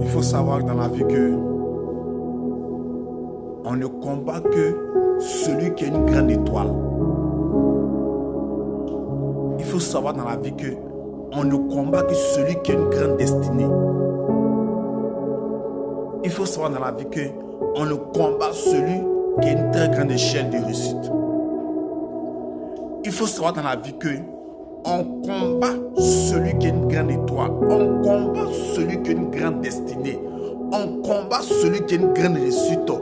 Il faut savoir dans la vie que on ne combat que celui qui a une grande étoile. Il faut savoir dans la vie que on ne combat que celui qui a une grande destinée. Il faut savoir dans la vie que on ne combat celui qui a une très grande échelle de réussite. Il faut savoir dans la vie que on combat celui qui a une grande étoile. On combat celui qui a une grande destinée. On combat celui qui a une grande réussite.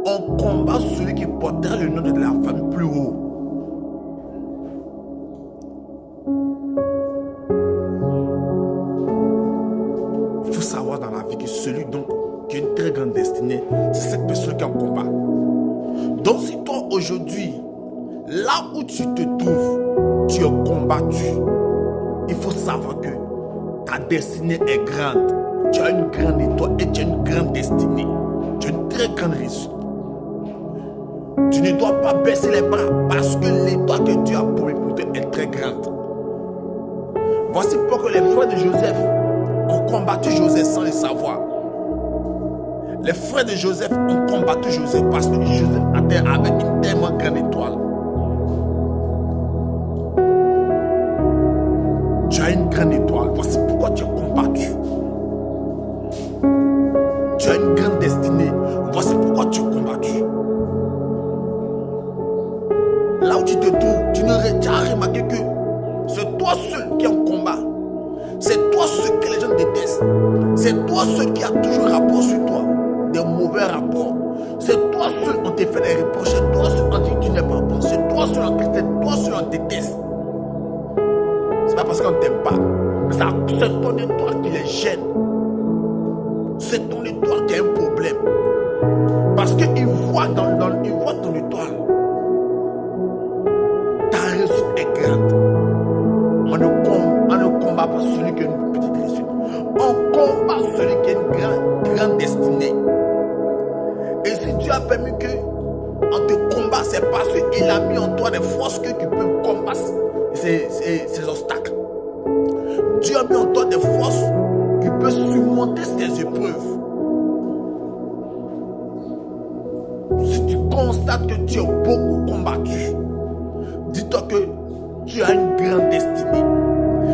On combat celui qui portera le nom de la famille plus haut. Il faut savoir dans la vie que celui donc qui a une très grande destinée, c'est cette personne qui est en combat. Donc si toi aujourd'hui, là où tu te trouves, tu es combattu, il faut savoir que ta destinée est grande. Tu as une grande étoile et tu as une grande destinée. Tu as une très grande réussite. Tu ne dois pas baisser les bras parce que l'étoile que Dieu a promis pour toi est très grande. Voici pourquoi les frères de Joseph ont combattu Joseph sans le savoir. Les frères de Joseph ont combattu Joseph parce que Joseph avait une tellement grande étoile. Tu as une grande étoile. Voici pourquoi tu es combattu. Tu as une grande destinée. Voici pourquoi tu es combattu. Là où tu te trouves, tu as remarqué que c'est toi seul qui est en combat. C'est toi seul que les gens détestent. C'est toi seul qui a toujours un rapport sur toi. Des mauvais rapports. C'est toi seul on te fait des reproches. C'est toi seul on dit que tu n'es pas bon. C'est toi seul on critique. C'est toi seul on déteste. C'est pas parce qu'on ne t'aime pas. Mais c'est ton étoile qui les gêne. C'est ton étoile qui a un problème. Parce qu'ils voient ils voient ton étoile. Ta réussite est grande. On ne combat pas celui qui a une petite réussite. On combat celui qui a une grande destinée. Et si Dieu a permis que on te combat, c'est parce qu'il a mis en toi des forces que tu peux combattre ces obstacles. Dieu a mis en toi des forces qui peuvent surmonter ces épreuves. Si tu constates que tu es beaucoup combattu, dis-toi que tu as une grande destinée.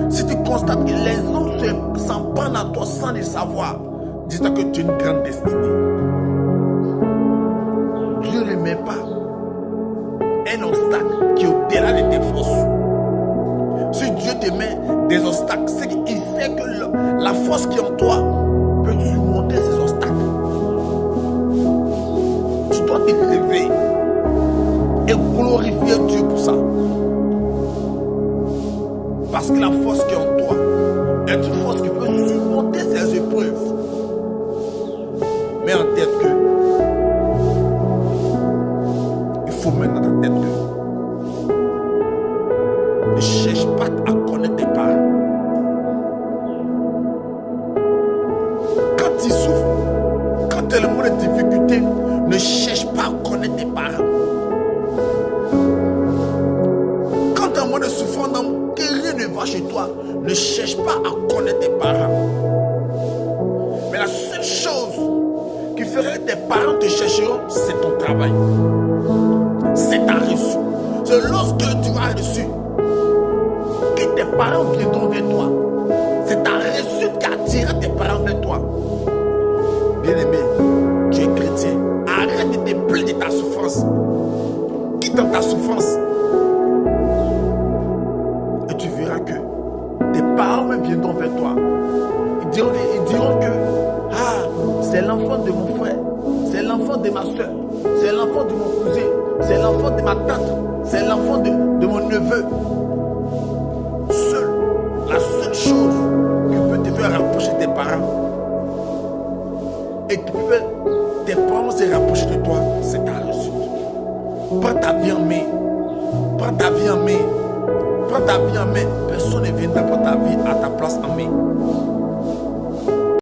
Si tu constates que les hommes s'en prennent à toi sans le savoir, dis-toi que tu as une grande destinée. Dieu ne met pas un obstacle qui est au-delà de tes forces. Si Dieu te met des obstacles, c'est qu'il sait que la force qui est en toi peut surmonter ces obstacles. Tu dois te lever et glorifier Dieu pour ça. Parce que la force qui est en toi est une force qui peut surmonter ces épreuves. Mais en tête que il faut mettre dans ta tête que ne cherche pas à connaître tes parents. Quand tu souffres, quand tu as le monde de difficulté, ne cherche pas à connaître tes parents. Quand tu as un moment de souffrance, que rien ne va chez toi, ne cherche pas à connaître tes parents. Mais la seule chose qui ferait que tes parents te chercheront, c'est ton travail. C'est ta réussite. C'est lorsque tu as reçu que tes parents viendront vers toi. C'est ta réussite qui attire tes parents vers toi. Bien-aimé, tu es chrétien. Arrête de te plaindre de ta souffrance. Quitte ta souffrance. Et tu verras que tes parents même viendront vers toi. Ils diront que c'est l'enfant de mon frère. C'est l'enfant de ma soeur. C'est l'enfant de mon cousin. C'est l'enfant de ma tante. C'est l'enfant de mon neveu. La seule chose qui peut te faire rapprocher tes parents et qui peut faire tes parents se rapprocher de toi, c'est ta réussite. Prends ta vie en main. Prends ta vie en main. Prends ta vie en main. Personne ne viendra prendre ta vie à ta place en main.